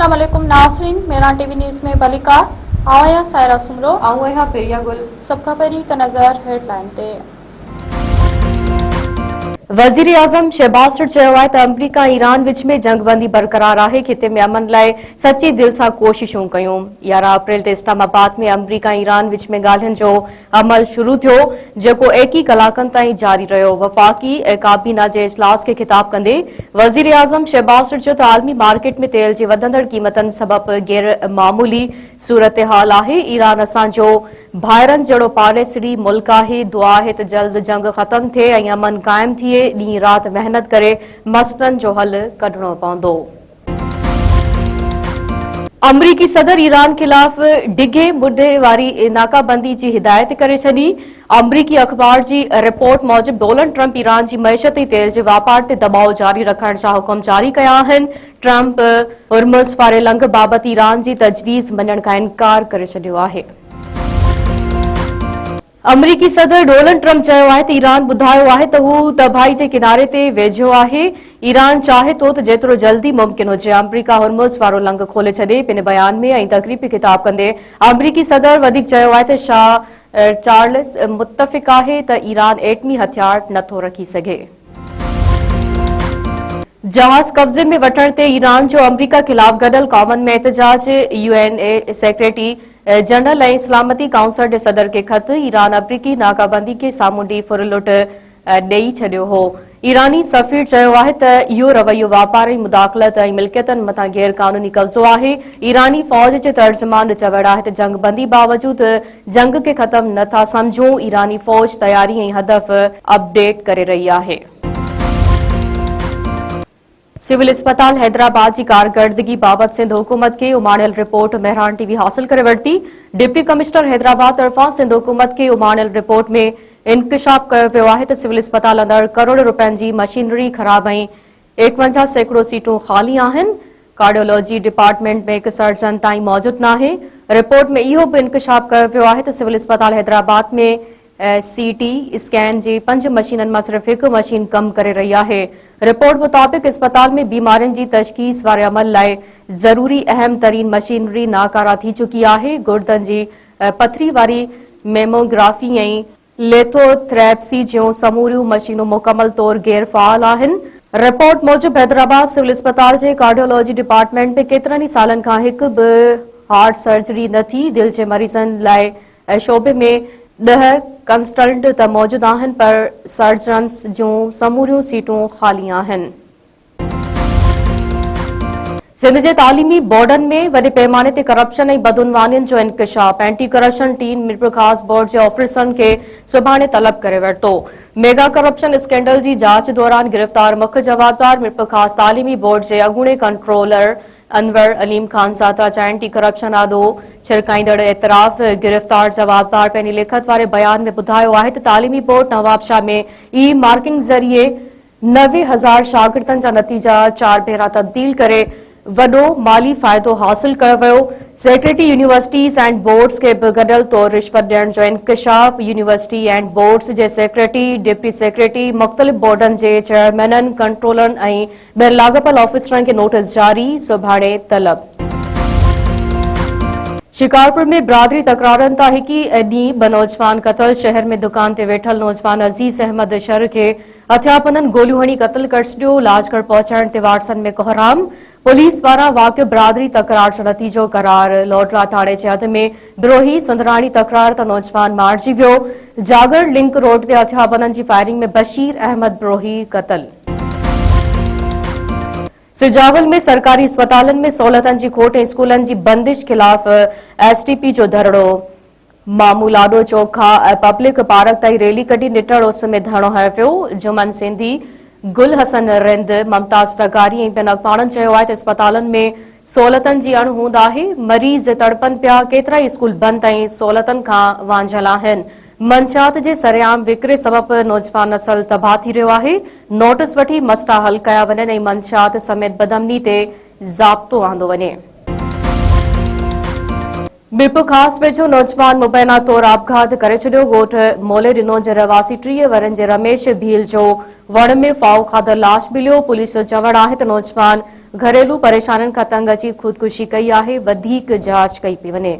अस्सलाम वालेकुम नाज़रीन, मेरा टीवी न्यूज़ में बलिकार आवाया सायरा सुमरो आऊं पेरिया गुल सबका परी का नज़र हेडलाइन ते वज़ीर आज़म शहबाज शरीफ़ चयो आहे त अमरीका ईरान विच में जंगबंदी बरक़रार आहे। खिते में अमन लाइ सची दिल सां कोशिशूं कयूं। 11 अप्रैल ते इस्लामाबाद में अमरीका ईरान विच में ॻाल्हियुनि जो अमल शुरू थियो, जेको 21 कलाकनि ताईं जारी रहियो। वफ़ाक़ी काबीना जे इजलास खे ख़िताब कंदे वज़ीर आज़म शहबाज शरीफ़ चयो त आलमी मार्केट में तेल जी वधंदड़ क़ीमतनि सबबि गैर मामूली सूरत-हाल आहे। ईरान असांजो भाइरनि जहिड़ो पाड़ेसरी मुल्क आहे। दुआ आहे त जल्द जंग ख़त्म थिए ऐं अमन क़ाइम थिए। ॾींहुं राति मेहनत करे मसइलनि जो हल कढणो पवंदो। अमरीकी सदर ईरान ख़िलाफ़ डिघे मुदे वारी नाकाबंदी जी हिदायत करे छॾी। अमरीकी अख़बार जी रिपोर्ट मूजिबि डोनाल्ड ट्रंप ईरान जी मईशत ऐं तेल जे वापार ते दबाउ जारी रखण जा हुकुम जारी कया आहिनि। ट्रंप हुर्मुज़ वारे लंघ बाबति ईरान जी तजवीज़ मञण खां इनकार करे छॾियो आहे। अमरीकी सदर डोनाल्ड ट्रंप चयो आहे त ईरान ॿुधायो आहे त हू तबाही जे किनारे ते वेझो आहे। ईरान चाहे थो त जेतिरो जल्दी मुमकिन हुजे अमरीका हुर्मुज़ वारो लंघ खोले छॾे। पिन बयान में ऐं तक़रीबी ख़िताब कंदे अमरीकी सदर वधीक चयो आहे त शाह चार्ल्स मुतफ़िक़ आहे त ईरान एटमी हथियार नथो रखी सघे। जहाज़ कब्ज़े में वठण ते ईरान जो अमरीका ख़िलाफ़ गॾियल क़ौमुनि में एहतजाज। UN सेक्रेटरी जनरल ऐं सलामती काउंसिल जे सदर खे ख़त। ईरान अमरीकी नाकाबंदी खे सामूंडी फुरलुट ॾेई छॾियो हो। ईरानी सफ़ीर चयो आहे त इहो रवैयो वापारी मुदाख़लत ऐं मिल्कियतनि मथां गैर क़ानूनी कब्ज़ो आहे। ईरानी फ़ौज जे तर्जुमान चवण आहे त जंगबंदी बावजूदि जंग खे ख़त्म नथा समझूं। ईरानी फ़ौज तयारी ऐं हदफ़ अपडेट करे रही आहे। सिविल अस्पताल हैदराबाद की कारकर्दगी बाबत सिंध हुकूमत के उमाणियल रिपोर्ट मेहरान टीवी हासिल करे वरती। डिप्टी कमिश्नर हैदराबाद तरफां सिंध हुकूमत के उमाणियल रिपोर्ट में इंकशाफ कयो वियो आहे त सिविल अस्पताल अंदर करोड़ रुपयनि जी मशीनरी ख़राब ऐं 51 सैकड़ो सीटूं ख़ाली आहिनि। कार्डियोलॉजी डिपार्टमेंट में हिकु सर्जन ताईं मौजूद नाहे। रिपोर्ट में इहो बि इंकशाफ कयो वियो आहे त सिविल अस्पताल हैदराबाद में CT स्कैन जी 5 मशीननि मां सिर्फ़ हिकु मशीन कम करे रही आहे। रिपोर्ट मुताबिक़ अस्पताल में बीमारियुनि जी तशख़ीस वारे अमल लाइ ज़रूरी अहम तरीन मशीनरी नाकारा थी चुकी आहे। गुर्दनि जी पथरी वारी मेमोग्राफी ऐं लेथोथेरेपी जूं समूरियूं मशीनूं मुकमल तौर गैर फ़ाल आहिनि। रिपोर्ट मूजिबि हैदराबाद सिविल अस्पताल जे कार्डियोलॉजी डिपार्टमेंट में केतिरनि ई सालनि खां हिकु बि हार्ट सर्जरी न थी। दिल जे मरीज़नि लाइ शोबे में 10 कंसल्टेंट त मौजूद आहिनि पर सर्जन्स जूं समूरियूं सीटूं ख़ाली आहिनि। सिंध जे तालीमी बोर्डनि में वॾे पैमाने ते करप्शन ऐं बदउनवानियुनि जो इंकशाफ। एंटी करप्शन टीम मिरपुर ख़ासि बोर्ड जे ऑफिसरनि खे सुभाणे तलब करे वरितो। मेगा करप्शन स्कैंडल जी जांच दौरान गिरफ़्तार मुख्य जवाबदार मिरपुर ख़ासि तालीमी बोर्ड जे अॻूणे कंट्रोलर अनवर अलीम खानज़ादा जा एंटी करप्शन आॾो छिरकाईंदड़ एतराफ़। गिरफ़्तार जवाबदार पंहिंजी लिखत वारे बयान में ॿुधायो आहे त तालीमी बोर्ड नवाबशाह में ई मार्किंग ज़रिए 90,000 शागिर्दनि जा नतीजा 4 भेरा तब्दील करे वॾो माली फ़ाइदो हासिल कयो वियो। सेक्रेटरी यूनिवर्सिटीज़ एंड बोर्ड्स खे बि गॾियल तौर रिश्वत ॾियण जो इंकशाफ। यूनिवर्सिटी एंड बोर्ड्स जे सेक्रेटरी डिप्टी सेक्रेटरी मुख़्तलिफ़ बोर्डनि जे चेयरमैननि कंट्रोलरनि ऐं ॿियनि लाॻापियल ऑफिसरनि खे नोटिस जारी। सुभाणे तलब। शिकारपुर में बिरादरी तकरारनि तां हिकु ॾींहुं 2 नौजवान क़तल। शहर में दुकान ते वेठल नौजवान अज़ीज़ अहमद शर खे हथियापननि गोलियूं हणी क़तल करे छॾियो। इलाजगढ़ पहुचाइण ते वारसनि में कोहराम। पुलिस पारां वाक़ियो बिरादरी तकरार जो नतीजो करार। लोटरा थाणे जे हद में बिरोही सुंदराणी तकरार त नौजवान मारिजी वियो। जागर लिंक रोड ते हथियापननि जी फायरिंग में बशीर अहमद बिरोही क़तल। सिजावल में सरकारी अस्पतालनि में सहूलियतनि जी खोट ऐं स्कूलनि जी बंदिश ख़िलाफ़ STP जो धरणो। मामूल आॾो चौक खां पब्लिक पार्क ताईं रैली कढी निटड़ उस में धरणो हयो वियो। जुमन सिंधी, गुल हसन रिंद, मुमताज़ टगारी ऐं ॿियनि अॻवाननि चयो आहे त अस्पतालनि में सहूलियतनि जी अणहूंद आहे। मरीज़ तड़पनि पिया। केतिरा ई स्कूल बंदि ऐं सहूलियतनि खां वांझल आहिनि। मंशियात जे सरेआम विकिरे सबबि नौजवान नस्ल तबाह थी रहियो आहे। नोटिस वठी मसइला हल कया वञनि ऐं मंशियात समेत बदअमनी ते ज़ाब्तो आंदो वञे। मीरपुर खास वेझो नौजवान मुबैना तौर आपघात करे छॾियो। ॻोठ मोले ॾिनो जे रवासी 30 वरनि जे रमेश भील जो वण में फाओ खाधल लाश मिलियो। पुलिस जो चवणु आहे त नौजवान घरेलू परेशानियुनि खां तंग अची ख़ुदकुशी कई आहे। वधीक जांच कई पई वञे।